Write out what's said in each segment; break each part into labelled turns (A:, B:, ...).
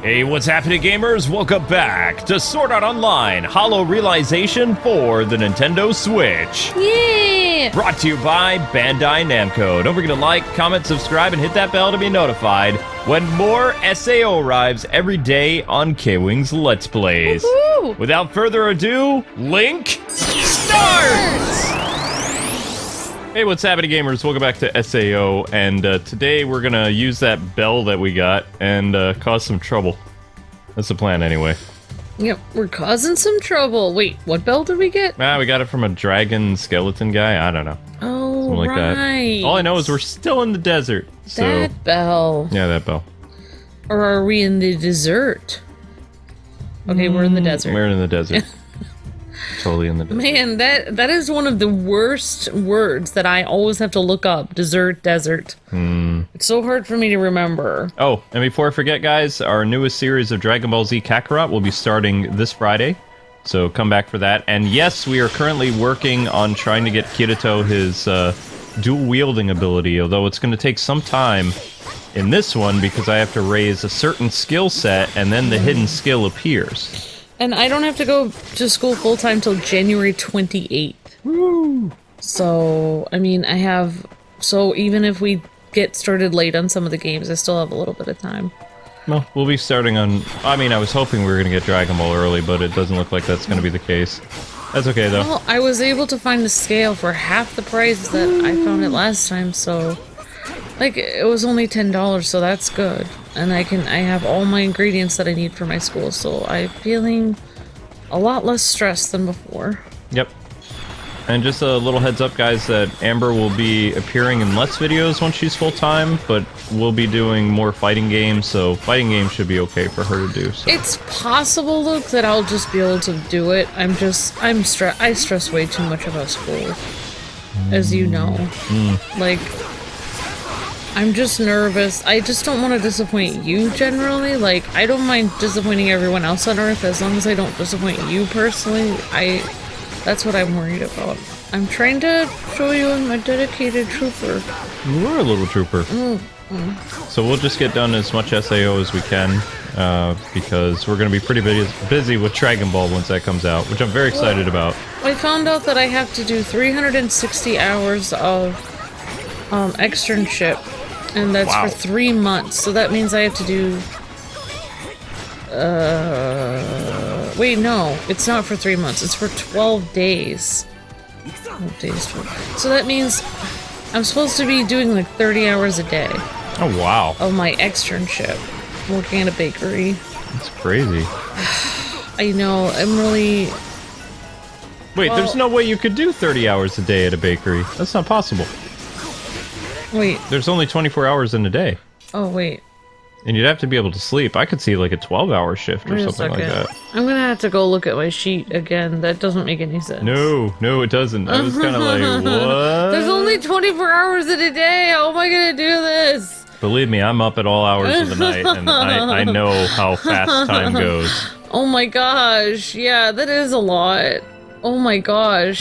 A: Hey, what's happening, gamers? Welcome back to Sword Art Online Hollow Realization for the Nintendo Switch.
B: Yeah!
A: Brought to you by Bandai Namco. Don't forget to like, comment, subscribe, and hit that bell to be notified when more SAO arrives every day on KwingsLetsPlays.
B: Woohoo!
A: Without further ado, Link starts! Hey, what's happening, gamers? Welcome back to SAO, and today we're gonna use that bell that we got and cause some trouble. That's the plan, anyway.
B: Yep, we're causing some trouble. Wait, what bell did we get?
A: We got it from a dragon skeleton guy. I don't know.
B: Oh,
A: Something like
B: right.
A: that. All I know is we're still in the desert. So
B: That bell.
A: yeah, that bell.
B: Or are we in the desert? Okay, we're in the desert.
A: We're in the desert. Totally in the desert.
B: Man, that is one of the worst words that I always have to look up. Desert. It's so hard for me to remember.
A: Oh, and before I forget, guys, our newest series of Dragon Ball Z Kakarot will be starting this Friday. So come back for that. And yes, we are currently working on trying to get Kirito his dual-wielding ability, although it's going to take some time in this one because I have to raise a certain skill set and then the hidden skill appears.
B: And I don't have to go to school full-time till January 28th.
A: Woo!
B: So, I mean, so even if we get started late on some of the games, I still have a little bit of time.
A: Well, we'll be starting on... I mean, I was hoping we were going to get Dragon Ball early, but it doesn't look like that's going to be the case. That's okay, though.
B: Well, I was able to find the scale for half the price that I found it last time, so... Like, it was only $10, so that's good. And I have all my ingredients that I need for my school, so I'm feeling a lot less stressed than before.
A: Yep. And just a little heads up, guys, that Amber will be appearing in less videos once she's full-time, but we'll be doing more fighting games, so fighting games should be okay for her to do. So.
B: It's possible, Luke, that I'll just be able to do it. I stress way too much about school, as you know. Like, I'm just nervous. I just don't want to disappoint you generally. Like, I don't mind disappointing everyone else on Earth as long as I don't disappoint you personally. That's what I'm worried about. I'm trying to show you I'm a dedicated trooper.
A: You are a little trooper. So we'll just get done as much SAO as we can, because we're going to be pretty busy with Dragon Ball once that comes out, which I'm very excited about.
B: I found out that I have to do 360 hours of externship, and that's for 3 months. So that means I have to do... wait, no, it's not for 3 months. It's for 12 days. 12 days. So that means I'm supposed to be doing like 30 hours a day.
A: Oh, wow.
B: Of my externship, working at a bakery.
A: That's crazy.
B: I know, I'm really...
A: Wait, there's no way you could do 30 hours a day at a bakery. That's not possible.
B: Wait.
A: There's only 24 hours in a day.
B: Oh, wait.
A: And you'd have to be able to sleep. I could see like a 12-hour shift or something like that.
B: I'm gonna have to go look at my sheet again. That doesn't make any sense.
A: No, it doesn't. I was kind of like, what?
B: There's only 24 hours in a day. How am I gonna do this?
A: Believe me, I'm up at all hours of the night, and I know how fast time goes.
B: Oh my gosh. Yeah, that is a lot. Oh my gosh.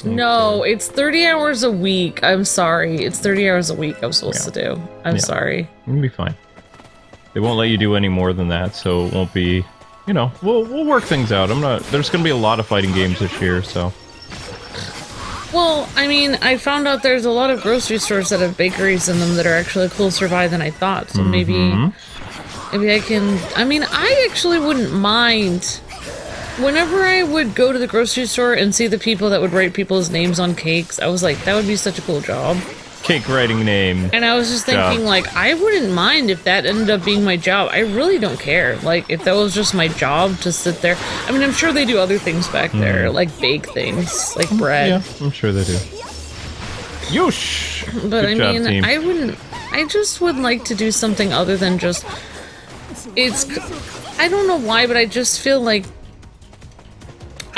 B: No, it's 30 hours a week. I'm sorry. It's 30 hours a week I'm supposed to do. I'm sorry.
A: You'll be fine. They won't let you do any more than that, so it won't be... You know, we'll work things out. There's gonna be a lot of fighting games this year, so...
B: Well, I mean, I found out there's a lot of grocery stores that have bakeries in them that are actually closer by than I thought, so maybe I can... I mean, I actually wouldn't mind... Whenever I would go to the grocery store and see the people that would write people's names on cakes, I was like, that would be such a cool job.
A: Cake writing name.
B: And I was just thinking, like, I wouldn't mind if that ended up being my job. I really don't care. Like, if that was just my job to sit there. I mean, I'm sure they do other things back there, like bake things, like bread.
A: Yeah, I'm sure they do. Yoosh!
B: But
A: Good job, team.
B: I just would like to do something other than just... I don't know why, but I just feel like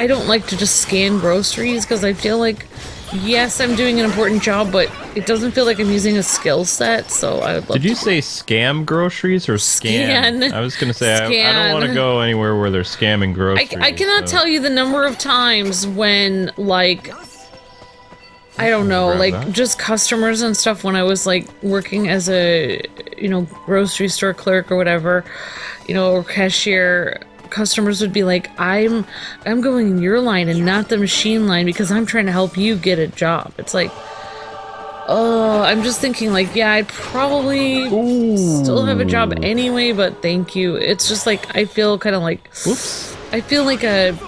B: I don't like to just scan groceries because I feel like, yes, I'm doing an important job, but it doesn't feel like I'm using a skill set, so I would love
A: Did you say scam groceries or scan? I was going to say, I don't want to go anywhere where they're scamming groceries.
B: I cannot tell you the number of times when, like, I don't know, like, just customers and stuff when I was, like, working as a grocery store clerk or whatever, or cashier, customers would be like, I'm going in your line and not the machine line because I'm trying to help you get a job. It's like, oh, I'm just thinking like, yeah, I'd probably still have a job anyway, but thank you. It's just like, I feel kind of like,
A: Whoops.
B: I feel like a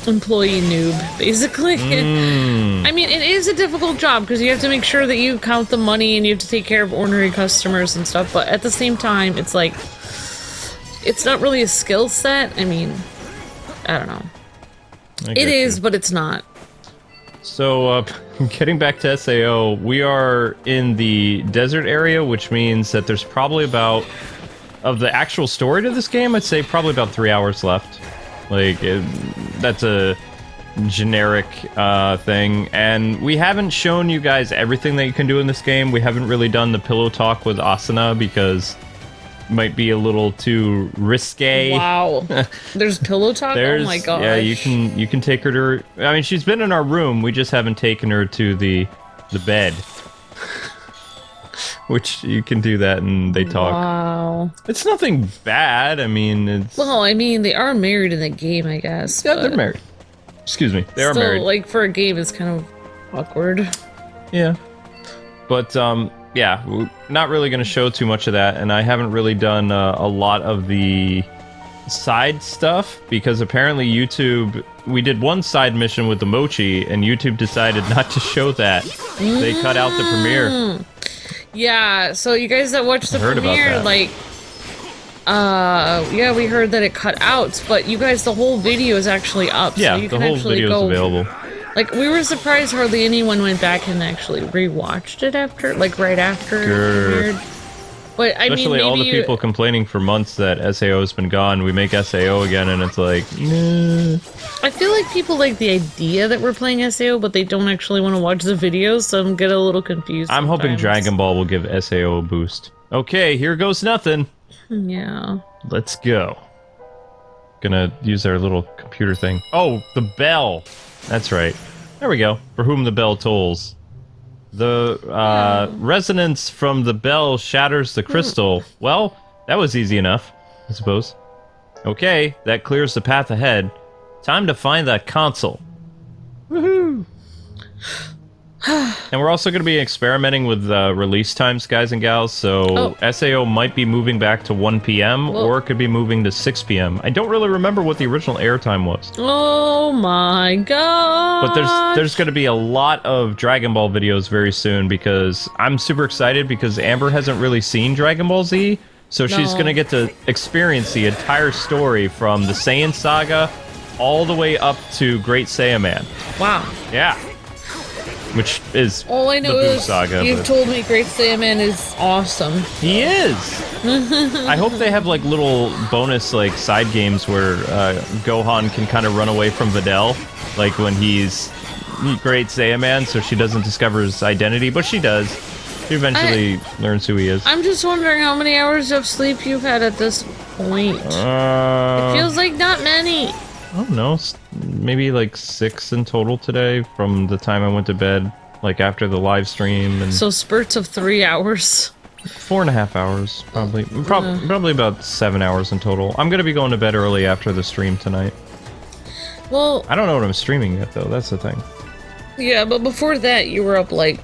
B: employee noob, basically. I mean, it is a difficult job because you have to make sure that you count the money and you have to take care of ordinary customers and stuff, but at the same time, it's like, it's not really a skill set. I mean, I don't know. It is, but it's not.
A: So, getting back to SAO, we are in the desert area, which means that there's probably about, of the actual story to this game, I'd say probably about 3 hours left. Like, that's a generic thing. And we haven't shown you guys everything that you can do in this game. We haven't really done the pillow talk with Asuna because it might be a little too risque.
B: Wow. There's pillow talk? Oh my gosh.
A: Yeah, you can take her to her, I mean, she's been in our room. We just haven't taken her to the bed. Which you can do that and they talk.
B: Wow.
A: It's nothing bad. I mean, it's...
B: Well, I mean, they are married in the game, I guess.
A: Yeah, they're married. Excuse me. They are married.
B: Like, for a game, it's kind of awkward.
A: Yeah. But, yeah, we're not really going to show too much of that, and I haven't really done a lot of the side stuff, because apparently YouTube... We did one side mission with the Mochi, and YouTube decided not to show that. They cut out the premiere.
B: Yeah, so you guys that watched the premiere, like, yeah, we heard that it cut out, but you guys, the whole video is actually up.
A: Yeah,
B: so you
A: the
B: can
A: whole
B: actually
A: video is available.
B: Like, we were surprised hardly anyone went back and actually rewatched it after, like, right after it premiered. But, I
A: Especially
B: mean, maybe
A: all the people complaining for months that SAO has been gone. We make SAO again, and it's like, nah.
B: I feel like people like the idea that we're playing SAO, but they don't actually want to watch the videos, so I'm getting a little confused.
A: I'm hoping Dragon Ball will give SAO a boost. Okay, here goes nothing.
B: Yeah.
A: Let's go. Gonna use our little computer thing. Oh, the bell. That's right. There we go. For whom the bell tolls. The resonance from the bell shatters the crystal. Well, that was easy enough, I suppose. Okay, that clears the path ahead. Time to find that console. Woohoo! And we're also going to be experimenting with release times, guys and gals, so SAO might be moving back to 1 p.m. or it could be moving to 6 p.m. I don't really remember what the original airtime was.
B: Oh my god!
A: But there's going to be a lot of Dragon Ball videos very soon, because I'm super excited because Amber hasn't really seen Dragon Ball Z, so she's going to get to experience the entire story from the Saiyan Saga all the way up to Great Saiyaman.
B: Wow.
A: Yeah. Which is
B: all I know is
A: saga,
B: you've told me Great Saiyaman is awesome.
A: He is. I hope they have like little bonus like side games where Gohan can kind of run away from Videl, like when he's Great Saiyaman, so she doesn't discover his identity, but she does. She eventually learns who he is.
B: I'm just wondering how many hours of sleep you've had at this point. It feels like not many.
A: I don't know, maybe like 6 in total today from the time I went to bed, like after the live stream. And
B: so spurts of 3 hours?
A: 4.5 hours, probably. Probably about 7 hours in total. I'm going to be going to bed early after the stream tonight.
B: Well...
A: I don't know what I'm streaming yet, though. That's the thing.
B: Yeah, but before that, you were up, like...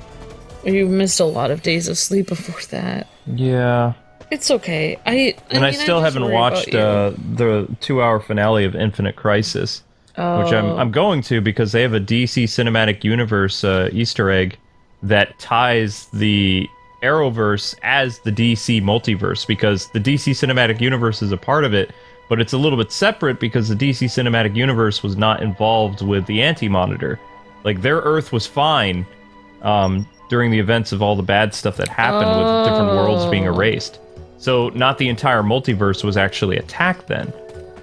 B: You missed a lot of days of sleep before that.
A: Yeah.
B: It's okay. I
A: still haven't watched the 2-hour finale of Infinite Crisis, which I'm going to because they have a DC Cinematic Universe Easter egg that ties the Arrowverse as the DC multiverse, because the DC Cinematic Universe is a part of it, but it's a little bit separate because the DC Cinematic Universe was not involved with the Anti-Monitor. Like, their Earth was fine during the events of all the bad stuff that happened with different worlds being erased. So not the entire multiverse was actually attacked then.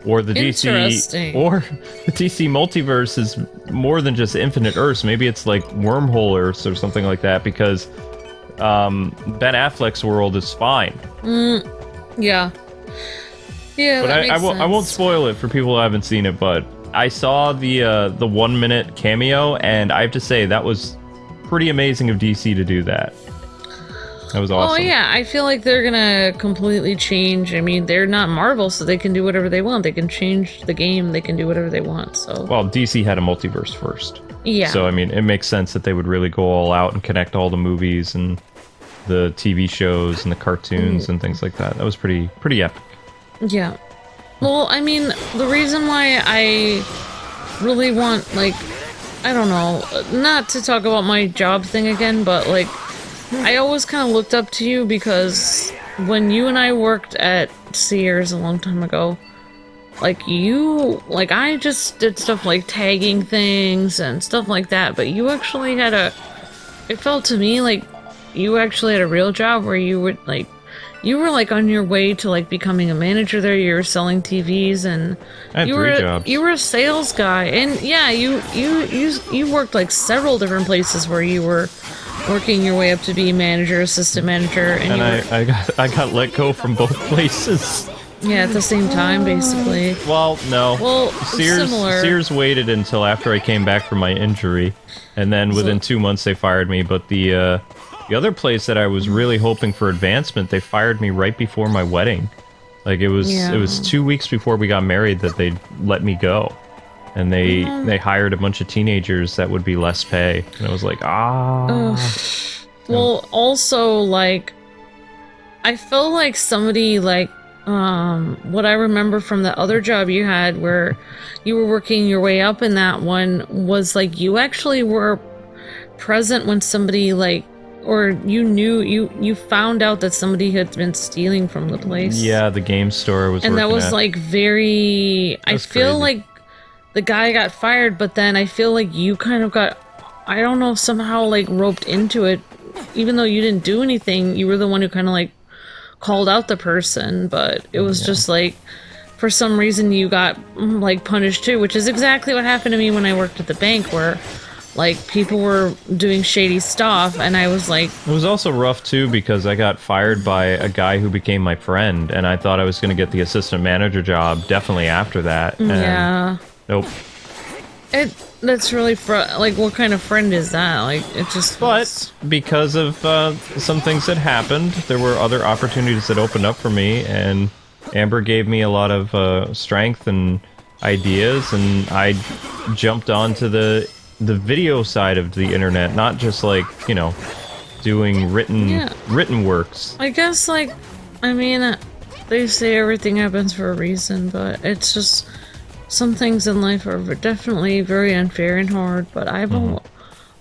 A: Or the DC multiverse is more than just infinite Earths. Maybe it's like wormhole Earths or something like that, because Ben Affleck's world is fine.
B: Yeah. Yeah,
A: but I won't spoil it for people who haven't seen it, but I saw the 1 minute cameo, and I have to say that was pretty amazing of DC to do that. That was awesome.
B: Oh yeah, I feel like they're gonna completely change. I mean, they're not Marvel, so they can do whatever they want. They can change the game. They can do whatever they want. So.
A: Well, DC had a multiverse first.
B: Yeah.
A: So I mean, it makes sense that they would really go all out and connect all the movies and the TV shows and the cartoons and things like that. That was pretty epic.
B: Yeah. Well, I mean, the reason why I really want, like, I don't know, not to talk about my job thing again, but, like, I always kind of looked up to you because when you and I worked at Sears a long time ago, like, I just did stuff like tagging things and stuff like that, but you actually had it felt to me like you actually had a real job where you would, like, you were, like, on your way to, like, becoming a manager there. You were selling TVs, and
A: I had 3 jobs.
B: You were a sales guy, and yeah, you worked, like, several different places where you were working your way up to be manager, assistant manager, and
A: I got let go from both places.
B: Yeah, at the same time, basically.
A: Well, no.
B: Well, similar.
A: Sears waited until after I came back from my injury, and then within 2 months they fired me. But the other place that I was really hoping for advancement, they fired me right before my wedding. Like, it was 2 weeks before we got married that they let me go. And they hired a bunch of teenagers that would be less pay. And I was like,
B: Well, also, like, I felt like somebody, like, what I remember from the other job you had where you were working your way up in that one was, like, you actually were present when somebody, like, or you found out that somebody had been stealing from the place.
A: Yeah, the game store was.
B: And that was like very. I feel like the guy got fired, but then I feel like you kind of got. I don't know, somehow like roped into it, even though you didn't do anything. You were the one who kind of like called out the person, but it was just like for some reason you got like punished too, which is exactly what happened to me when I worked at the bank, where. Like, people were doing shady stuff, and I was like...
A: It was also rough, too, because I got fired by a guy who became my friend, and I thought I was going to get the assistant manager job definitely after that. And
B: yeah.
A: Nope.
B: That's really... like, what kind of friend is that? Like, it just...
A: But, because of some things that happened, there were other opportunities that opened up for me, and Amber gave me a lot of strength and ideas, and I jumped onto the video side of the internet, not just like, you know, doing written works.
B: I guess, like, I mean, they say everything happens for a reason, but it's just some things in life are definitely very unfair and hard, but I've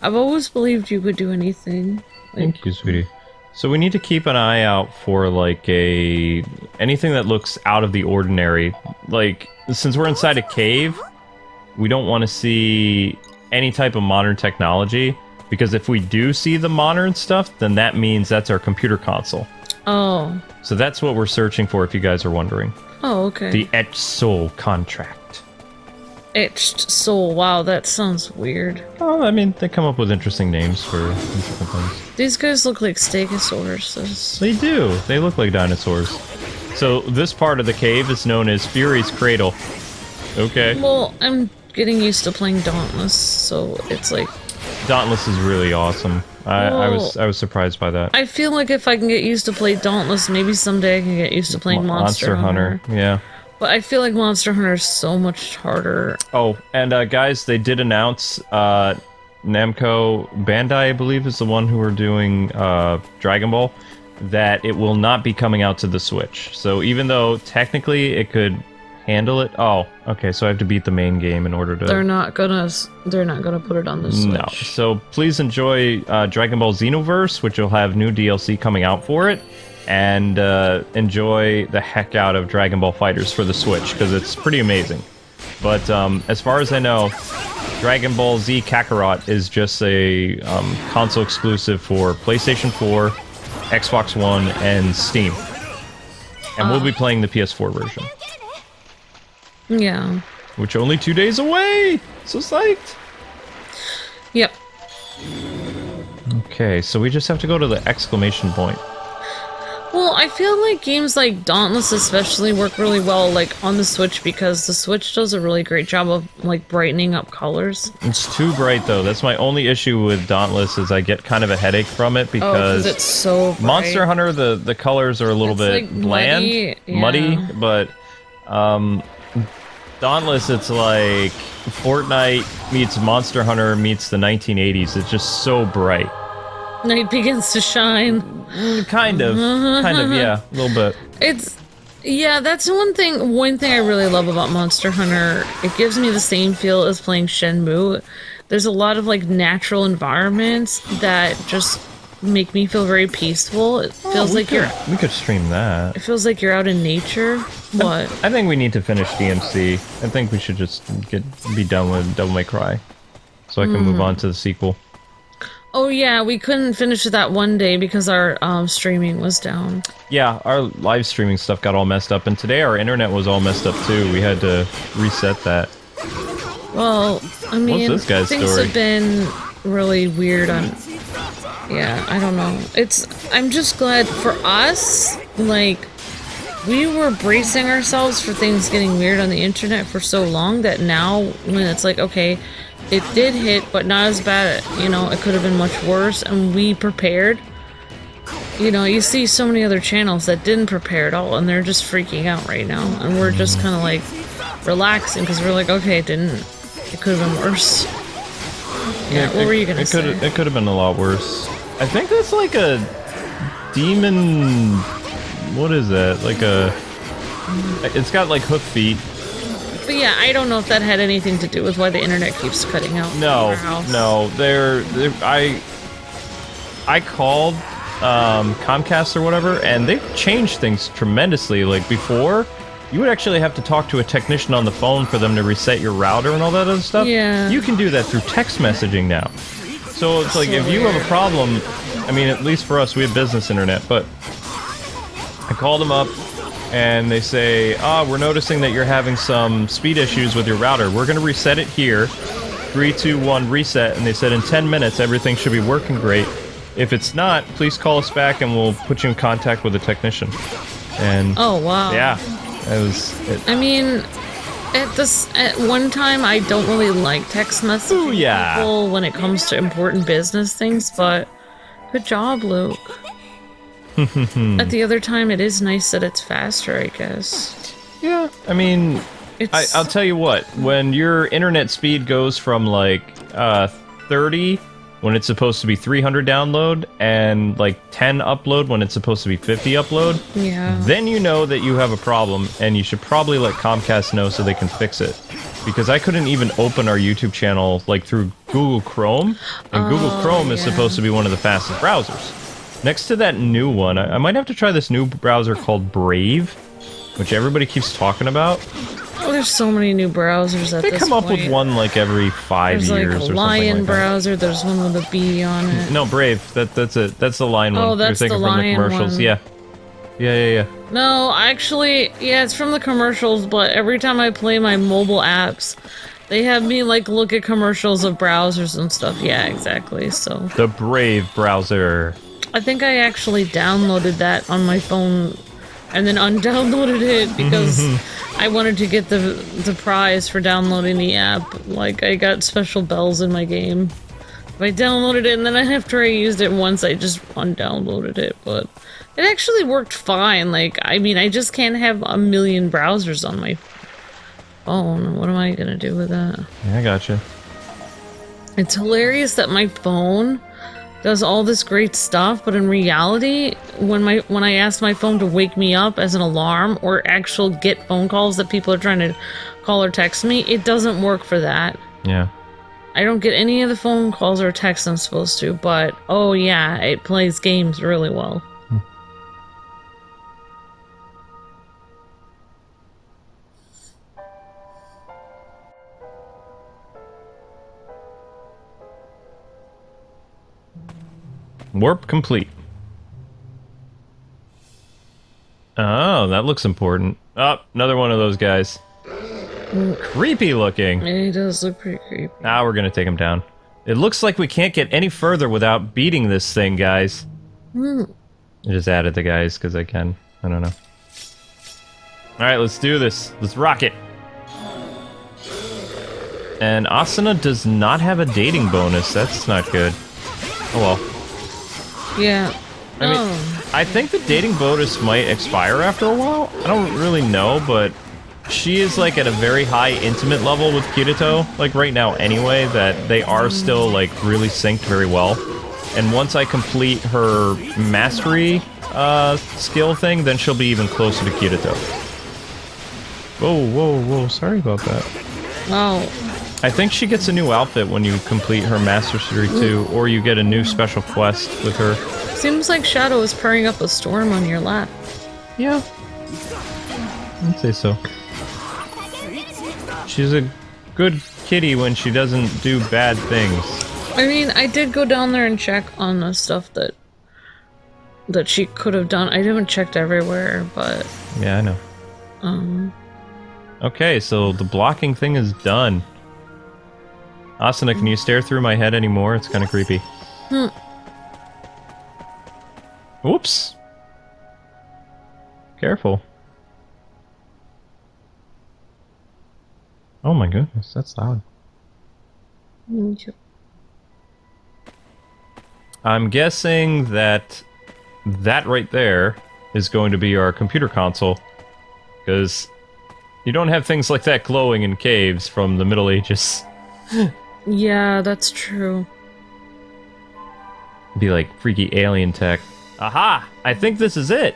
B: always believed you could do anything. Like,
A: thank you, sweetie. So we need to keep an eye out for like anything that looks out of the ordinary. Like, since we're inside a cave, we don't want to see any type of modern technology, because if we do see the modern stuff, then that means that's our computer console.
B: Oh.
A: So that's what we're searching for, if you guys are wondering.
B: Oh, okay.
A: The Etched Soul contract.
B: Etched Soul. Wow, that sounds weird.
A: Oh, I mean, they come up with interesting names for different things.
B: These guys look like stegosaurs.
A: They do. They look like dinosaurs. So this part of the cave is known as Fury's Cradle. Okay.
B: Well, I'm getting used to playing Dauntless, so it's like...
A: Dauntless is really awesome. I was surprised by that.
B: I feel like if I can get used to play Dauntless, maybe someday I can get used to playing Monster Hunter.
A: Yeah.
B: But I feel like Monster Hunter is so much harder.
A: Oh, and guys, they did announce Namco, Bandai, I believe, is the one who are doing Dragon Ball, that it will not be coming out to the Switch. So even though technically it could handle it. Oh, okay. So I have to beat the main game in order to.
B: They're not gonna put it on the Switch.
A: No. So please enjoy Dragon Ball Xenoverse, which will have new DLC coming out for it, and enjoy the heck out of Dragon Ball Fighters for the Switch, because it's pretty amazing. But as far as I know, Dragon Ball Z Kakarot is just a console exclusive for PlayStation 4, Xbox One, and Steam, and we'll be playing the PS4 version.
B: Yeah.
A: Which only 2 days away! So psyched!
B: Yep.
A: Okay, so we just have to go to the exclamation point.
B: Well, I feel like games like Dauntless especially work really well, like, on the Switch, because the Switch does a really great job of, like, brightening up colors.
A: It's too bright, though. That's my only issue with Dauntless, is I get kind of a headache from it, because
B: it's so bright.
A: Monster Hunter, the colors are a little bit
B: like
A: bland, muddy, but Dauntless, it's like Fortnite meets Monster Hunter meets the 1980s. It's just so bright.
B: Night begins to shine.
A: Kind of, yeah, a little bit.
B: Yeah, that's one thing I really love about Monster Hunter. It gives me the same feel as playing Shenmue. There's a lot of, like, natural environments that just make me feel very peaceful. It feels like
A: we could stream that.
B: It feels like you're out in nature. What?
A: I think we need to finish DMC. I think we should just be done with Devil May Cry, so I can move on to the sequel.
B: Oh yeah, we couldn't finish it that one day because our streaming was down.
A: Yeah, our live streaming stuff got all messed up, and today our internet was all messed up too. We had to reset that.
B: Well, I mean,
A: what's this guy's
B: things
A: story?
B: have been really weird on... Yeah, I don't know. I'm just glad for us, like, we were bracing ourselves for things getting weird on the internet for so long that now, when it's like, okay, it did hit, but not as bad, you know, it could have been much worse, and we prepared. You know, you see so many other channels that didn't prepare at all, and they're just freaking out right now, and we're just kind of, like, relaxing, because we're like, okay, it could have been worse. Yeah, what were you gonna say?
A: It could have been a lot worse. I think that's like a demon... What is that? Like a... It's got, like, hoof feet.
B: But yeah, I don't know if that had anything to do with why the internet keeps cutting out.
A: No. I called Comcast or whatever, and they've changed things tremendously. Like, before, you would actually have to talk to a technician on the phone for them to reset your router and all that other stuff.
B: Yeah.
A: You can do that through text messaging now. So it's like, if you have a problem, I mean, at least for us, we have business internet, but I called them up, and they say, we're noticing that you're having some speed issues with your router. We're going to reset it here. 3, 2, 1, reset. And they said in 10 minutes, everything should be working great. If it's not, please call us back and we'll put you in contact with a technician. And
B: oh, wow.
A: Yeah. That was it.
B: I mean, at one time, I don't really like text messaging people when it comes to important business things, but good job, Luke. At the other time, it is nice that it's faster, I guess.
A: Yeah, I mean, I'll tell you what, when your internet speed goes from, like, 30, when it's supposed to be 300 download, and, like, 10 upload when it's supposed to be 50 upload, then you know that you have a problem, and you should probably let Comcast know so they can fix it. Because I couldn't even open our YouTube channel, like, through Google Chrome, and Google Chrome is supposed to be one of the fastest browsers. Next to that new one, I might have to try this new browser called Brave, which everybody keeps talking about.
B: Oh, there's so many new browsers at this point.
A: They come up with one like every 5 years or something like that.
B: There's like a Lion browser, there's one with a B on it.
A: No, Brave, that's it. That's the Lion one.
B: Oh, that's
A: You're thinking
B: the Lion
A: from the commercials.
B: one.
A: Yeah.
B: No, actually, yeah, it's from the commercials, but every time I play my mobile apps, they have me, like, look at commercials of browsers and stuff. Yeah, exactly, so...
A: The Brave browser.
B: I think I actually downloaded that on my phone and then undownloaded it because I wanted to get the prize for downloading the app. Like, I got special bells in my game. I downloaded it, and then after I used it once, I just undownloaded it, but it actually worked fine. Like, I mean, I just can't have a million browsers on my phone. What am I gonna do with that?
A: Yeah, I gotcha.
B: It's hilarious that my phone does all this great stuff, but in reality, when I ask my phone to wake me up as an alarm or actual get phone calls that people are trying to call or text me, it doesn't work for that.
A: Yeah.
B: I don't get any of the phone calls or texts I'm supposed to, but oh yeah, it plays games really well.
A: Warp complete. Oh, that looks important. Oh, another one of those guys. Creepy looking.
B: It does look pretty creepy.
A: Now we're gonna take him down. It looks like we can't get any further without beating this thing, guys. I just added the guys because I can. I don't know. Alright, let's do this. Let's rock it. And Asuna does not have a dating bonus. That's not good. Oh well.
B: Yeah.
A: I mean, I think the dating bonus might expire after a while. I don't really know, but she is like at a very high intimate level with Kirito, like right now anyway, that they are still like really synced very well. And once I complete her mastery skill thing, then she'll be even closer to Kirito. Whoa, whoa, whoa, sorry about that.
B: Oh.
A: I think she gets a new outfit when you complete her mastery too, or you get a new special quest with her.
B: Seems like Shadow is purring up a storm on your lap.
A: Yeah. I'd say so. She's a good kitty when she doesn't do bad things.
B: I mean, I did go down there and check on the stuff that she could have done. I haven't checked everywhere, but...
A: Yeah, I know. Okay, so the blocking thing is done. Asuna, can you stare through my head anymore? It's kind of creepy. Whoops. Careful. Oh my goodness, that's loud. I'm guessing that right there is going to be our computer console. Because you don't have things like that glowing in caves from the Middle Ages.
B: Yeah, that's true.
A: It'd be like freaky alien tech. Aha! I think this is it!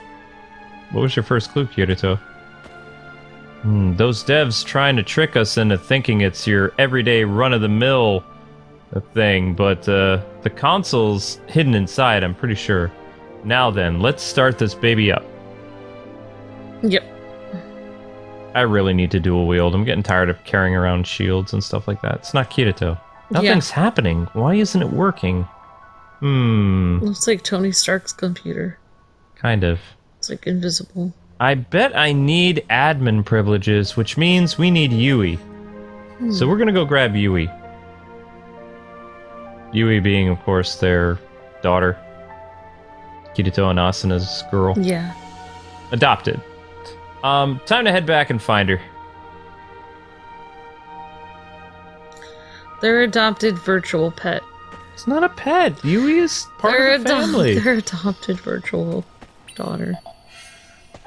A: What was your first clue, Kirito? Those devs trying to trick us into thinking it's your everyday run-of-the-mill thing, but the console's hidden inside, I'm pretty sure. Now then, let's start this baby up.
B: Yep.
A: I really need to dual wield. I'm getting tired of carrying around shields and stuff like that. It's not Kirito. Nothing's happening. Why isn't it working?
B: Looks like Tony Stark's computer.
A: Kind of.
B: It's like invisible.
A: I bet I need admin privileges, which means we need Yui. So we're gonna go grab Yui. Yui being, of course, their daughter. Kirito and Asuna's girl.
B: Yeah.
A: Adopted. Time to head back and find her.
B: Their adopted virtual pet.
A: It's not a pet. Yui is part of the family.
B: Their adopted virtual daughter.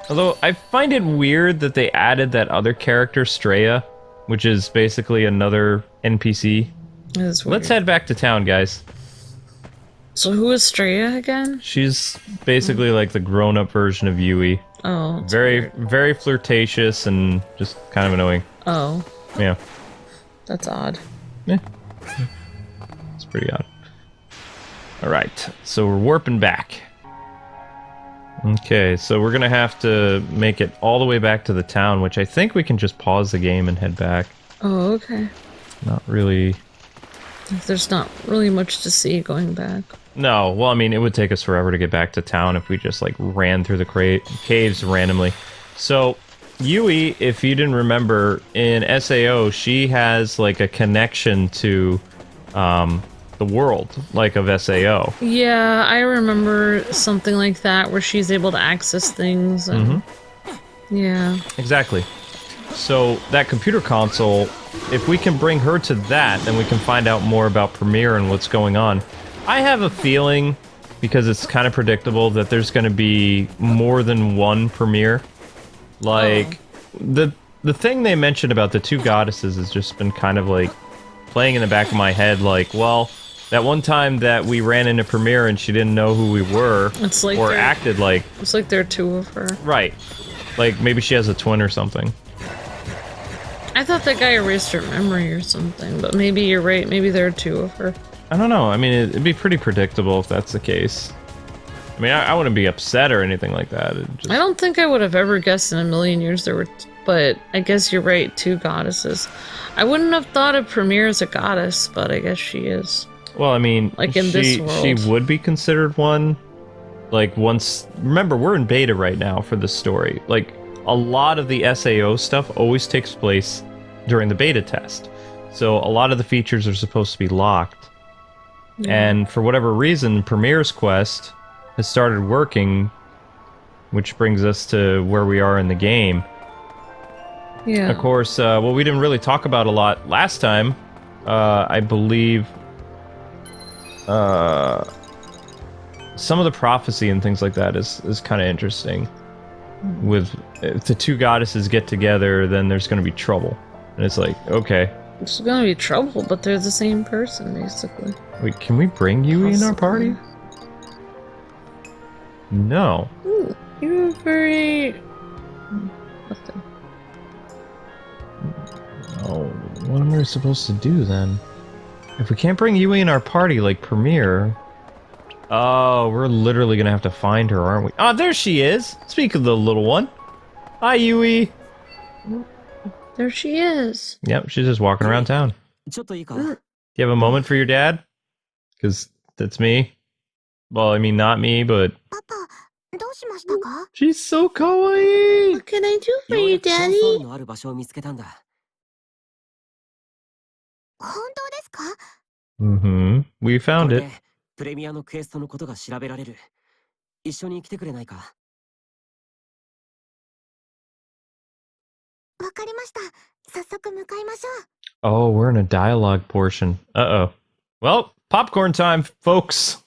A: Although, I find it weird that they added that other character, Straya, which is basically another NPC. Let's head back to town, guys.
B: So who is Straya again?
A: She's basically like the grown-up version of Yui.
B: Oh.
A: Very flirtatious and just kind of annoying.
B: Oh.
A: Yeah.
B: That's odd.
A: Yeah. It's pretty odd. Alright, so we're warping back. Okay, so we're gonna have to make it all the way back to the town, which I think we can just pause the game and head back.
B: Oh, okay.
A: Not really...
B: There's not really much to see going back.
A: No, well, I mean, it would take us forever to get back to town if we just, like, ran through the caves randomly. So, Yui, if you didn't remember, in SAO, she has, like, a connection to, the world, like, of SAO.
B: Yeah, I remember something like that, where she's able to access things. And... Yeah.
A: Exactly. So, that computer console, if we can bring her to that, then we can find out more about Premiere and what's going on. I have a feeling, because it's kind of predictable, that there's going to be more than one Premiere. Like, the thing they mentioned about the two goddesses has just been kind of, like, playing in the back of my head, like, well, that one time that we ran into Premiere and she didn't know who we were,
B: it's like
A: or acted like...
B: It's like there are two of her.
A: Right. Like, maybe she has a twin or something.
B: I thought that guy erased her memory or something, but maybe you're right. Maybe there are two of her.
A: I don't know. I mean, it'd be pretty predictable if that's the case. I mean, I wouldn't be upset or anything like that.
B: I don't think I would have ever guessed in a million years there were... But I guess you're right, two goddesses. I wouldn't have thought of Premiere as a goddess, but I guess she is.
A: Well, I mean,
B: like in this world.
A: She would be considered one. Like, once... Remember, we're in beta right now for this story. Like, a lot of the SAO stuff always takes place during the beta test. So a lot of the features are supposed to be locked. Yeah. And for whatever reason, Premiere's quest has started working, which brings us to where we are in the game.
B: Yeah.
A: Of course, what we didn't really talk about a lot last time, I believe, some of the prophecy and things like that is kind of interesting. With if the two goddesses get together, then there's going to be trouble. And it's like, okay.
B: It's gonna be trouble, but they're the same person, basically.
A: Wait, can we bring Yui in our party? No.
B: Ooh, you're very... Nothing.
A: Oh, what am I supposed to do then? If we can't bring Yui in our party, like Premiere... Oh, we're literally gonna have to find her, aren't we? Oh, there she is! Speak of the little one. Hi, Yui!
B: There she is.
A: Yep, she's just walking around town. Do you have a moment for your dad? Because that's me. Well, I mean, not me, but... She's so kawaii!
B: What can I do for you, Daddy?
A: Mm-hmm. We found it.
C: プレミアのクエストのことが調べられる。一緒に来てくれないか？わかりました。早速向かいましょう。
A: Oh, we're in a dialogue portion. Uh-oh. Well, popcorn time, folks.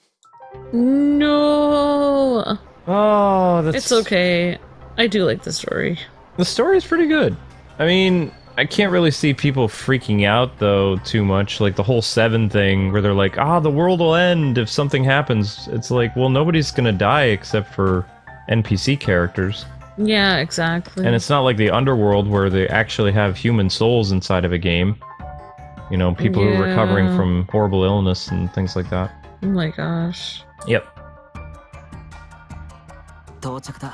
B: No.
A: Oh, that's...
B: It's okay. I do like the story.
A: The story's pretty good. I mean, I can't really see people freaking out, though, too much. Like, the whole 7 thing, where they're like, the world will end if something happens. It's like, well, nobody's gonna die except for NPC characters.
B: Yeah, exactly.
A: And it's not like the underworld where they actually have human souls inside of a game. You know, people who are recovering from horrible illness and things like that.
B: Oh my gosh.
A: Yep.
C: 到着だ。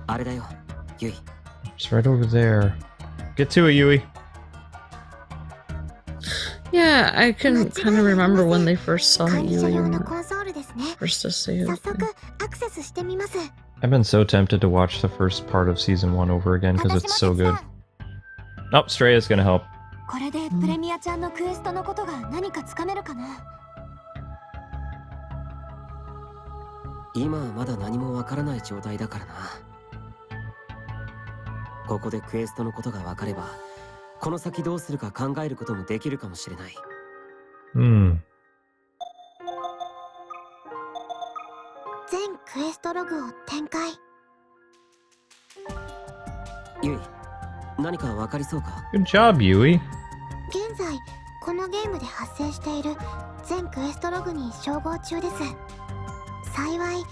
C: あれだよ、ユイ。
A: It's right over there. Get to it, Yui.
B: Yeah, I can kind of remember when they first saw Yui in the first essay.
A: I've been so tempted to watch the first part of Season 1 over again because it's so good. Oh, Streya's gonna help.
C: これでプレミアちゃんのクエストのことが何かつかめるかな？今はまだ何もわからない状態だからな。ここでクエストのことがわかれば、この先どうするか考えることもできるかもしれない。全クエストログを展開。ユイ、何かわかりそうか？
A: Good job, Yui.
C: 現在このゲームで発生している全クエストログに照合中です。幸い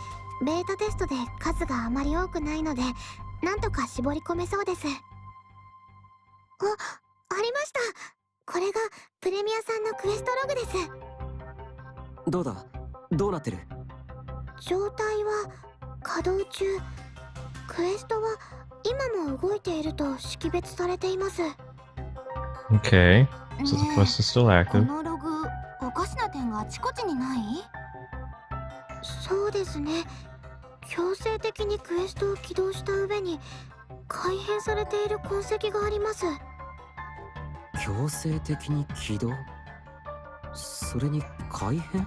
C: ベータテストで数があまり多くないので、なんとか絞り込めそうです。ありました。これがプレミアさんのクエストログです。どうだ？どうなってる？状態は稼働中。クエストは今も動いていると識別されています。
A: Okay, so the quest is still active.
C: このログ、おかしな点があちこちにない？そうですね。強制的にクエストを起動した上に改変されている痕跡があります。強制的に起動？それに改変？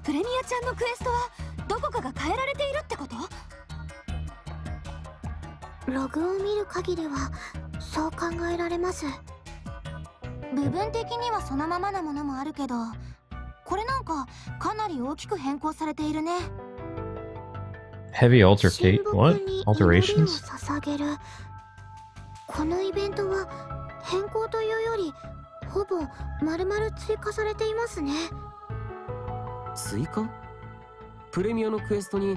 C: プレミアちゃんのクエストはどこかが変えられているってこと？ログを見る限りはそう考えられます。部分的にはそのままなものもあるけど、これなんかかなり大きく変更されているね。
A: Heavy altercate? What? Alterations?
C: このイベントは変更というよりほぼ丸々追加されていますね。追加？プレミアのクエストに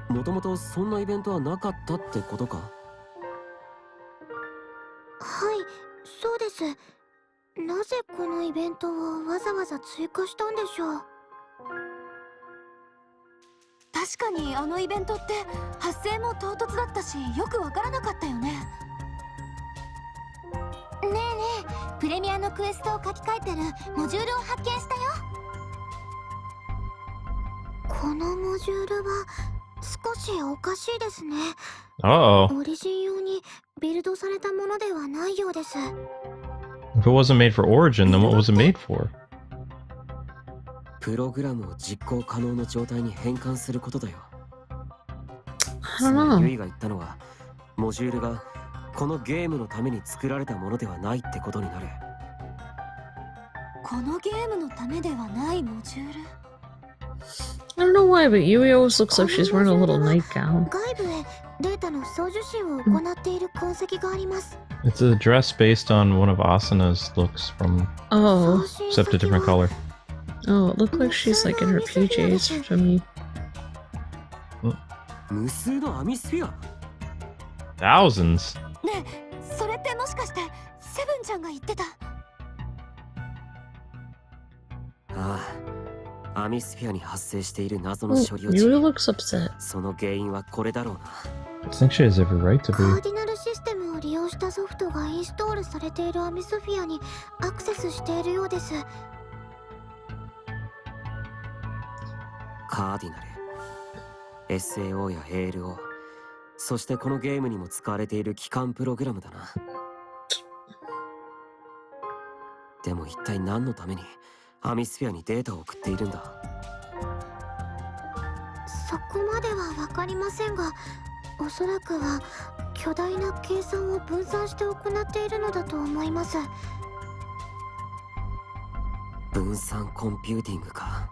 C: もともとそんなイベントはなかったってことか？はい、そうです。なぜこのイベントをわざわざ追加したんでしょう。確かにあのイベントって発生も唐突だったし、よくわからなかったよね。ねえねえ、プレミアのクエストを書き換えてるモジュールを発見したよ。このモジュールは少しおかしいですね。オリジン用にビルドされたものではないようです。
A: If it wasn't made for Origin, then what was it made for?
D: プログラムを実行可能の状態に変換することだよ。
B: I don't know.
D: ユイが言ったのは、モジュールがこのゲームのために作られたものではないってことになる。
C: このゲームのためではないモジュール。
B: I don't know why, but Yui always looks like she's wearing a little nightgown.
C: 外部へデータの送受信を行っている痕跡があります。
A: It's a dress based on one of Asana's looks from,
B: Oh,
A: except a different color.
B: oh, it looked like she's like in her PJs to me.
D: 無数のアミスフィア。
A: Thousands.
C: ねえ、それってもしかしてセブンちゃんが言ってた。
D: ああ、アミスフィアに発生している謎の
B: Oh,
D: 処理落ち。
B: Yui looks upset.
D: その原因はこれだろうな。
A: I think she has every right to
C: カー
A: be.
C: ディナルシステムを利用したソフトがインストールされているアミスフィアにアクセスしているようです。
D: カーディナル、SAO や ALO、 そしてこのゲームにも使われている基幹プログラムだな。でも一体何のためにアミスフィアにデータを送っているんだ。
C: そこまでは分かりませんが、おそらくは巨大な計算を分散して行っているのだと思います。
D: 分散コンピューティングか。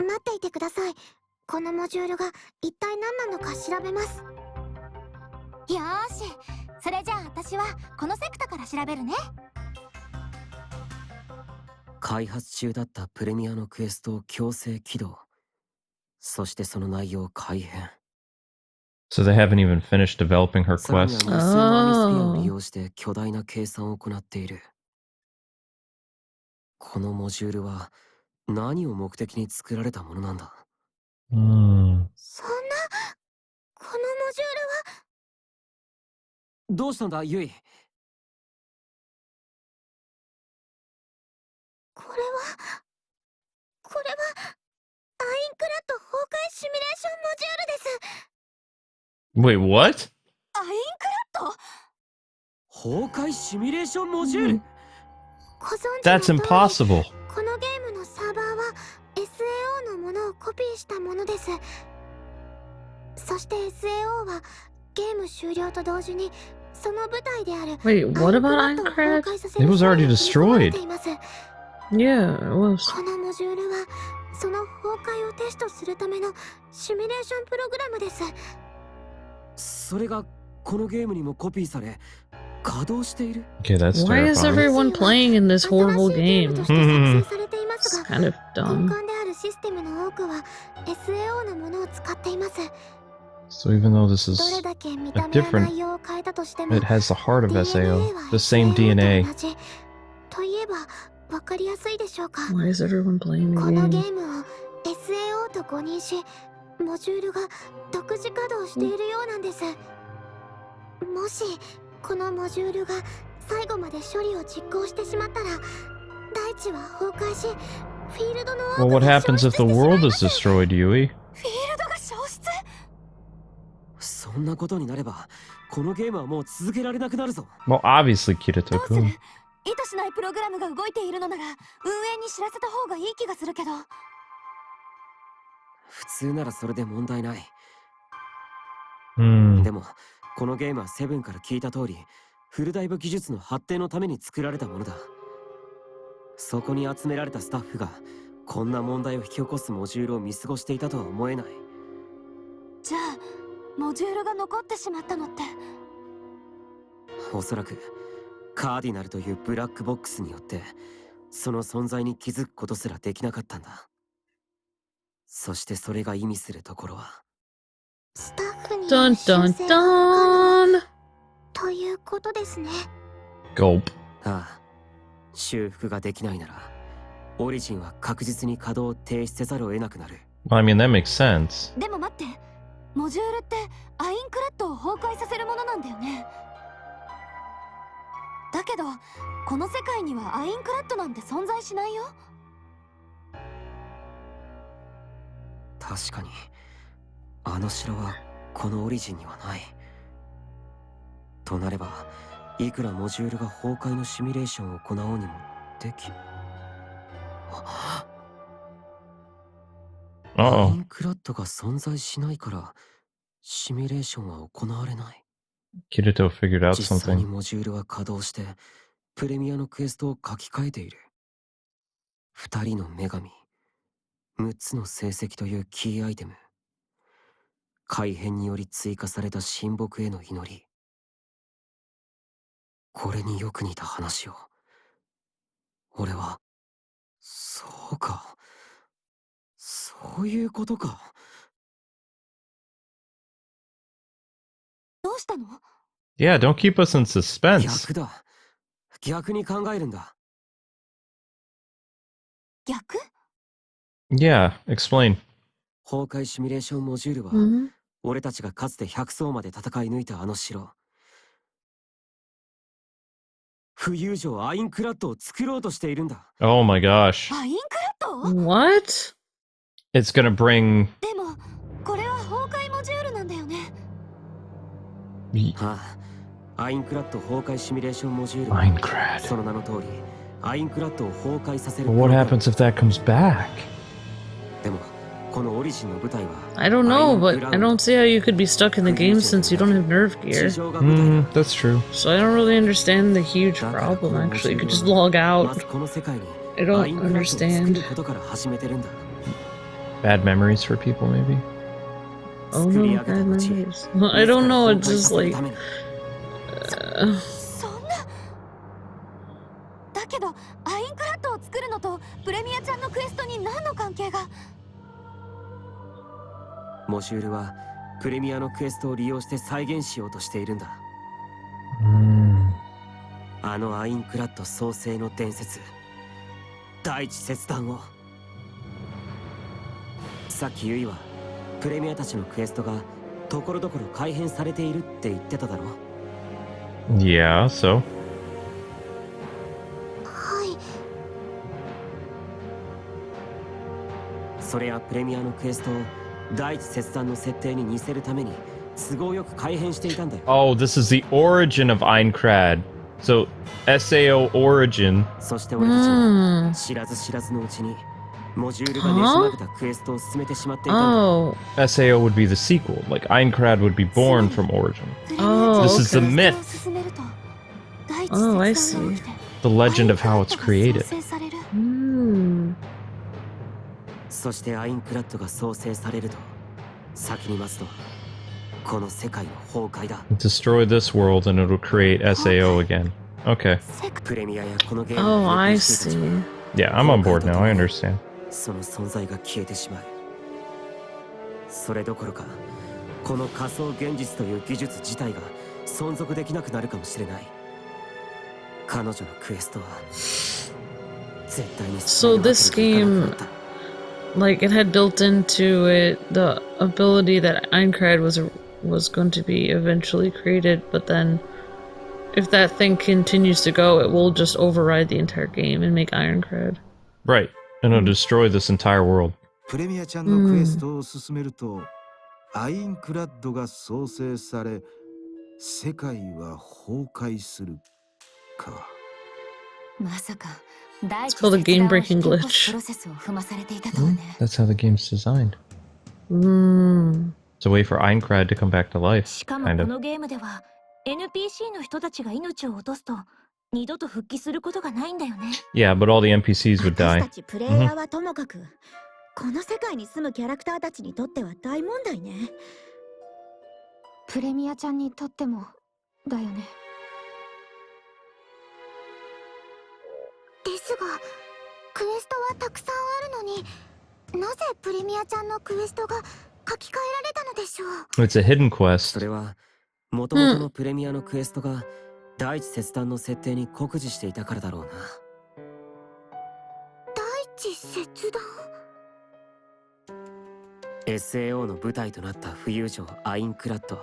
C: 待っていてください。このモジュールが一体何なのか調べます。よーし、それじゃあ私はこのセクタから調べるね。
D: 開発中だったプレミアのクエストを強制起動。そしてその内容を改変。
A: So they haven't even finished developing her
D: さらには
A: quest.
D: 無数のアミスフィアを利用して巨大な計算を行っている。このモジュールは何を目的に作られたものなんだ。
A: Hmm.
C: そんな、このモジュールは。
D: どうしたんだユイ。
C: これはアインクラッド崩壊シミュレーションモジュールです。
A: Wait, what?
C: アインクラッド
D: 崩壊シミュレーションモジュール。
C: ご存知の
A: That's
C: 通り、
A: impossible.
C: このゲームのサーバーは SAO のものをコピーしたものです。そして SAO はゲーム終了と同時にその舞台である
B: Wait, what about
C: アインクラッ
B: Aincrad?
C: ドを崩壊させる
A: It was already
C: 処理に組み込まれ
A: destroyed.
C: ています。
B: Yeah, it was.
C: このモジュールはその崩壊をテストするためのシミュレーションプログラムです。
D: それがこのゲームにもコピーされ稼働している。
A: Okay, that's
B: Why is
A: terrifying.
B: everyone playing in this horrible
C: 新しいゲーム
B: game?
C: として作成されていま
B: It's
C: すが、
B: kind of
C: 根
B: dumb.
C: 幹であるシステムの多くは SAO のものを使っています。
A: So even though this
C: どれ
A: is,
C: だけ見た目や
A: different-
C: 内容を変えたとしても
A: it has the heart of SAO,
C: DNA は
A: the same
C: SAO と
A: DNA.
C: 同じといえば分かりやすいでしょうか。
B: Why is everyone playing the
C: このゲ
B: game?
C: ームを SAO と誤認し、モジュールが独自稼働しているようなんです。もしこのモジュールが最後まで処理を実行してしまったら、大地は崩壊し、フィールドの
A: Well,
C: 多
A: what
C: くが
A: happens
C: 消
A: if
C: 失
A: the
C: してしまい
A: world
C: ま
A: is
C: す。
A: destroyed, Yui?
C: フィールドが消失。
D: そんなことになればこのゲームはもう続けられなくなるぞ。
A: Well, obviously,
C: どうする？
A: Kirito-kun.
C: 意図しないプログラムが動いているのなら運営に知らせた方がいい気がするけど。
D: 普通ならそれで問題ない。
A: Hmm.
D: でもこのゲームはセブンから聞いた通りフルダイブ技術の発展のために作られたものだ。そこに集められたスタッフがこんな問題を引き起こすモジュールを見過ごしていたとは思えない。
C: じゃあモジュールが残ってしまったのって。
D: おそらくカーディナルというブラックボックスによってその存在に気づくことすらできなかったんだ。そしてそれが意味するところは、
C: スタッフに
B: Dun
C: 修
B: dun
C: 正が不可能
B: dun!
C: ということですね。
A: Gulp.
D: ああ、修復ができないならオリジンは確実に稼働を停止せざるを得なくなる。
A: Well, I mean, that makes sense.
C: でも待って、モジュールってアインクラッドを崩壊させるものなんだよね。だけどこの世界にはアインクラッドなんて存在しないよ。
D: 確かにあの城はこのオリジンにはない。となればいくらモジュールが崩壊のシミュレーションを行おうにもでき。アイ
A: Uh-oh.
D: ンクラッドが存在しないからシミュレーションは行われない。
A: Kirito figured out
D: 実際に
A: something.
D: モジュールは稼働してプレミアのクエストを書き換えている。二人の女神、6つの成績というキーアイテム、改変により追加された神木への祈り、これによく似た話を俺は。そうか、そういうことか。
C: どうしたの？
A: Yeah, don't keep us in suspense.
D: 逆だ。逆に考えるんだ。
C: 逆？
A: Yeah, explain.
D: 崩壊シミュレーションモジュールは、
B: Hmm?
D: 俺たちがかつて100層まで戦い抜いたあの城、浮遊城アインクラッドを作ろうとしているんだ。
A: Oh my gosh.
C: アインクラッド？
B: What?
A: It's gonna bring...
C: でもこれは崩壊モジュールなんだよね。
D: はあ、アインクラッド崩壊シミュレーションモジュールは
A: Minecraft.
D: その名の通りアインクラッドを崩壊させる
A: But
D: プロ
A: what
D: グラム。
A: happens if that comes back?
D: でもこのオリジンの舞台は
B: I don't know, but I don't see how you could be stuck in the game since you don't have nerve
D: 地
B: gear.
D: 上が舞台だ。
A: That's true.
B: So I don't really understand the huge
D: だからこ
B: problem,
D: のモ
B: actually.
D: ジ
B: You
D: ュ
B: could
D: ー
B: just
D: ルは
B: log
D: ま
B: out.
D: ずこの世界に
B: I
D: ア
B: don't
D: インクラッドを作
B: understand.
D: ることから始めてるんだ。
A: Bad memories for people, maybe?
B: Oh
D: 作り
B: no,
D: 上げた
B: bad
D: 後
B: memories. I don't know, it's
D: 自
B: just
D: ら崩壊させる
B: like...
D: ために。
C: そんな。だけどアインクラッドを作るのとプレミアちゃんのクエストに何の関係が？
D: モジュールはプレミアのクエストを利用して再現しようとしているんだ。 あのアインクラッド創生の伝説、第一切断を。さっきユイはプレミアたちのクエストがところどころ改変されているって言ってただろ。
A: Yeah, so?
C: はい。
D: それやプレミアのクエストを第一切断の設定に似せるために都合よく改変していたんだよ。
A: Oh, this is the origin of Crade. So, SAO origin.
D: そして俺たちは知らず知らずのうちにモジュールがねじ曲げたクエストを進めてしまっていたんだ。
B: Oh.
A: SAO would be the sequel. Like, Crade would be born from origin.
B: Oh,
A: This is the
B: okay.
A: myth.
B: Oh, I see.
A: The legend of how it's created.
B: Hmm.
D: そしてアインクラッドが創生されると先に待つのはこの世界の崩壊だ。
A: Destroy this world and it'll create SAO again. Okay.
D: プレミアやこのゲーム
B: Oh,
D: の
B: I
D: プレイしていた
B: see.
A: Yeah, I'm on board now. I understand.
D: その存在が消えてしまう。それどころかこの仮想現実という技術自体が存続できなくなるかもしれない。彼女のクエストは絶対に
B: So this game, like, it had built into it the ability that Crade was going to be eventually created, but then if that thing continues to go, it will just override the entire game and make Crade.
A: Right. And it'll destroy this entire world.
E: プレミアちゃんのクエストを進めると、アインクラッドが創生され、世界は崩壊するか。
C: まさか第一
B: It's called a
C: 切断を
B: game-breaking
C: 引き起こ
B: glitch.
C: すプロセスを踏まされていたとはね。
A: That's how the game's designed.
B: Hmm.
A: It's a way for Crade to come back to life,
C: しかも
A: kind
C: こ
A: of.
C: のゲームでは NPC の人たちが命を落とすと二度と復帰することがないんだよね。
A: Yeah, but all the NPCs would
F: 私
A: die.
F: たちプレイヤーはともかく、この世界に住むキャラクターたちにとっては大問題ね。
C: プレミアちゃんにとってもだよね。
F: ですが、クエストはたくさんあるのに、なぜプレミアちゃんのクエストが書き換えられたのでしょう。
A: It's a hidden
D: そ
A: quest.
D: れは元々のプレミアのクエストが第一切断の設定に酷似していたからだろうな。
F: 第一切断。
D: SAO の舞台となった浮遊城アインクラッド、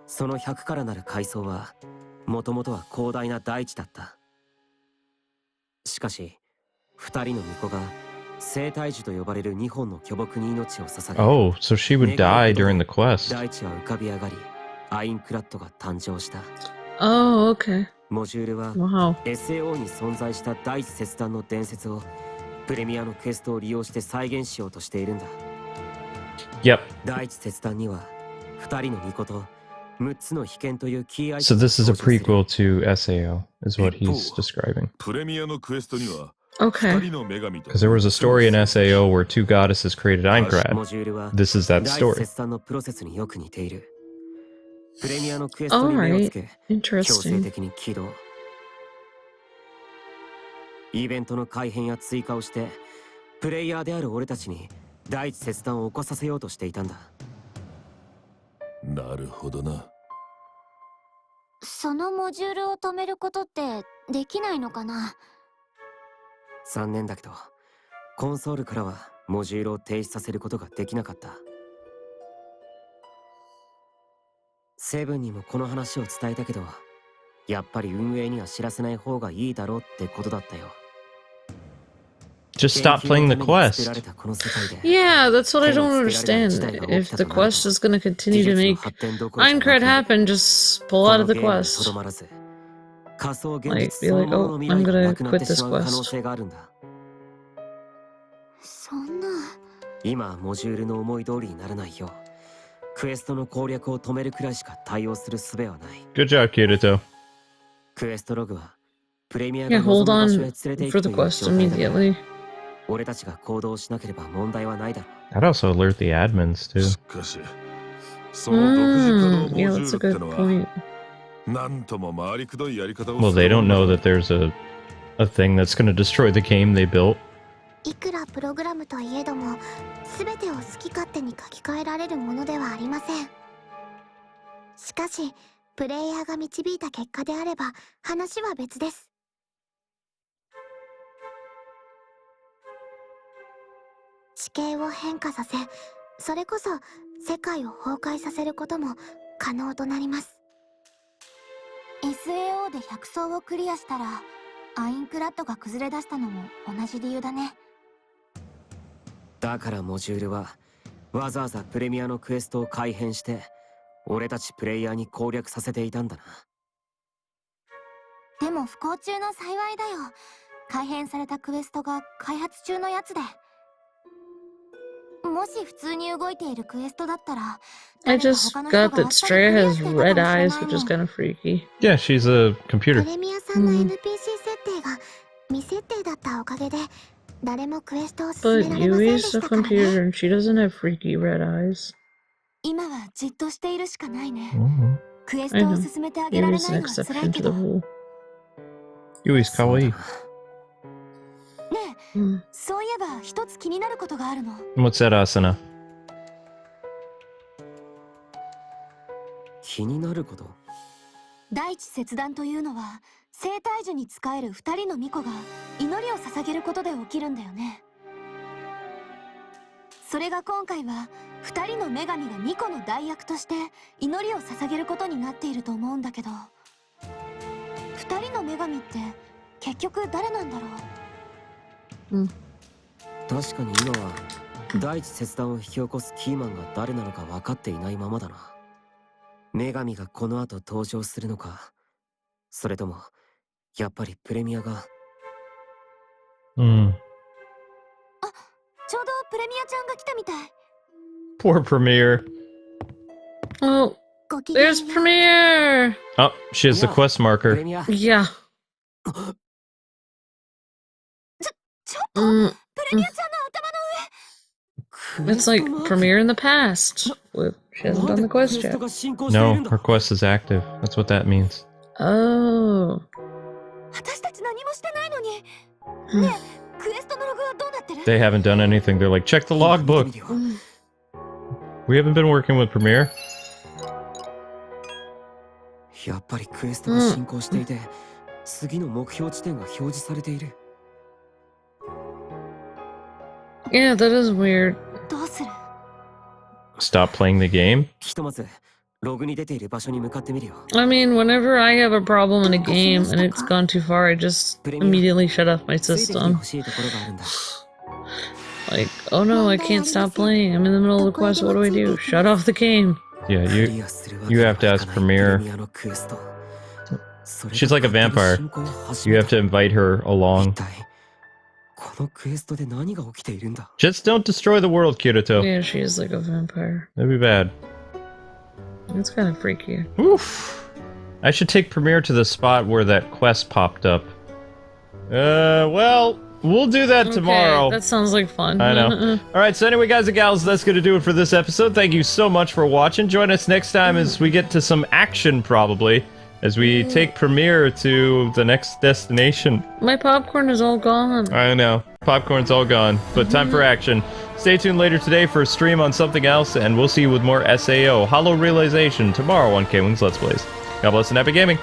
D: その100からなる階層はもともとは広大な大地だった。しかし2人の巫女が生体樹と呼ばれる2本の巨木に命を捧げ、
A: Oh, so she would die during the quest.
D: 大地は浮かび上がりアインクラッドが誕生した。
B: Oh, okay.
D: モジュールは
B: Wow.
D: SAO に存在した第一切断の伝説をプレミアのクエストを利用して再現しようとしているんだ。
A: Yep.
D: 第一切断には2人の巫女と6つの被験というキーアイテ
A: So
D: ムが
A: this is a
D: 登場する。
A: prequel to SAO, is what he's describing.
G: プレミアのクエストには
B: Okay.
G: 二人の女神と
A: Because there was a story in SAO where two goddesses created
D: モ
A: Aincrad.
D: ジュールは
A: This is that
D: 第一
A: story.
D: 切断のプロセスによく似ている。プレミアのクエストに目をつけ、強制
B: Interesting.
D: 的に起動。イベントの改変や追加をして、プレイヤーである俺たちに第一切断を起こさせようとしていたんだ。
G: なるほどな。
F: そのモジュールを止めることってできないのかな。
D: 残念だけど、コンソールからはモジュールを停止させることができなかった。セブンにもこの話を伝えたけど、やっぱり運営には知らせない方がいいだろうってことだったよ。
A: Just stop playing the
D: 作
A: quest.
D: られたこの世界で
B: Yeah, that's what I don't understand. If the quest is gonna continue to make Aincrad happen, just pull out of the quest. Like, be like, oh, I'm gonna quit this quest.
F: そんな。
D: 今モジュールの思い通りにならないよう、クエストの攻略を止めるくらいしか対応する術はない。
A: Good job, Kirito.
D: クエストログはプレミアが
B: Yeah,
D: 望
B: hold
D: む場所へ連
B: on
D: れて行
B: for
D: く
B: the
D: という
B: quest
D: 状態だから
B: immediately.
D: 俺たちが行動しなければ問題はないだろう。
A: I'd also alert the admins too.
G: しかし、その独自可能モジ
B: Yeah,
G: ュ
B: that's a
G: ールって
B: good
G: のは
B: point.
G: なんとも回りくどいやり方を
A: Well, they don't know that there's a thing that's going to destroy the game they built.
F: いくらプログラムといえども、全てを好き勝手に書き換えられるものではありません。しかし、プレイヤーが導いた結果であれば、話は別です。地形を変化させ、それこそ世界を崩壊させることも可能となります。SAO で100層をクリアしたら、アインクラッドが崩れ出したのも同じ理由だね。
D: だからモジュールはわざわざプレミアのクエストを改変して俺たちプレイヤーに攻略させていたんだな。
F: でも不幸中の幸いだよ。改変されたクエストが開発中のやつで。もし普通に動いているクエストだったら、
B: I just got that Straya has red eyes, which is kind of freaky.
A: Yeah, she's a
F: プ
A: computer.
F: レミアさんの NPC 設定が未設定だったおかげで、誰もクエストを進
B: But
F: められませんで
B: Yui's
F: し
B: a
F: たからね。
B: computer and she doesn't have freaky red eyes.
F: 今はじっとしているしかないね。
A: Mhm.
F: クエストを進めてあげられ
B: Yui's
F: ない
B: an
F: のは辛
B: exception
F: い
B: to
F: け
B: the
F: ど。ね
A: rule. Yui's
D: そうだ
A: kawaii.
D: な。
F: え、
B: Mm.
F: そういえば一つ気になることがあるの。
A: What's that, Asuna?
D: 気になること。
F: 第一切断というのは、生体樹に仕える二人の巫女が祈りを捧げることで起きるんだよね。それが今回は二人の女神が巫女の代役として祈りを捧げることになっていると思うんだけど、二人の女神って結局誰なんだろう。
D: 確かに今は第一切断を引き起こすキーマンが誰なのか分かっていないままだな。女神がこの後登場するのか、それともやっぱりプレミアが。
A: Hmm.
F: ちょうどプレミアちゃんが来たみたい。
A: Poor Premiere.
B: Oh,
F: ごきげん
B: there's
F: よう。
B: Premiere!
A: Oh, she has the
D: Yeah.
A: quest
D: プレ
A: marker.
D: ミア
B: Yeah.
F: ちょっと、
B: Mm.
F: プレミアちゃんの頭の上。
B: It's like Premiere in the past. She hasn't done the quest yet.
A: No, her quest is active. That's what that means.
B: Oh.
F: 私たち何もしてないのに。
B: Hmm.
F: ねえ、クエストのログはどうなってる？
A: They haven't done anything. They're like, check the logbook. We haven't been working with Premiere.
D: やっぱりクエストが進行していて、次の目標地点が表示されている。
B: Yeah, that is weird.
F: どうする？
A: Stop playing the game?
D: ひとまずログに出ている場所に向かってみるよ。
B: I mean, whenever I have a problem in a game and it's gone too far, I just immediately shut off my
D: ついてきて
B: system.
D: ほしいところがあるんだ。
B: Like, oh no, I can't stop playing. I'm in the middle of the quest. What do I do? Shut off the game.
A: Yeah,
D: ク
A: you
D: リアするわけ
A: you
D: に
A: have
D: はい
A: to
D: か
A: ask
D: ない
A: Premiere.
D: プレミアのクエスト。それが
A: She's like a vampire.
D: 勝手に進行を始
A: You
D: め
A: have
D: た。
A: to invite her
D: 一
A: along.
D: 体このクエストで何が起きているんだ。
A: Just don't destroy the world, Kirito.
B: Yeah, she is like a vampire.
A: That'd be bad.
B: It's kind of freaky.
A: Oof. I should take Premiere to the spot where that quest popped up. Well, we'll do that tomorrow.
B: That sounds like fun.
A: I know. Alright, so anyway, guys and gals, that's going to do it for this episode. Thank you so much for watching. Join us next time as we get to some action, probably, as we take Premiere to the next destination.
B: My popcorn is all gone.
A: I know. Popcorn's all gone, but time for action. Stay tuned later today for a stream on something else, and we'll see you with more SAO Hollow Realization tomorrow on KwingsLetsPlays. God bless and happy gaming.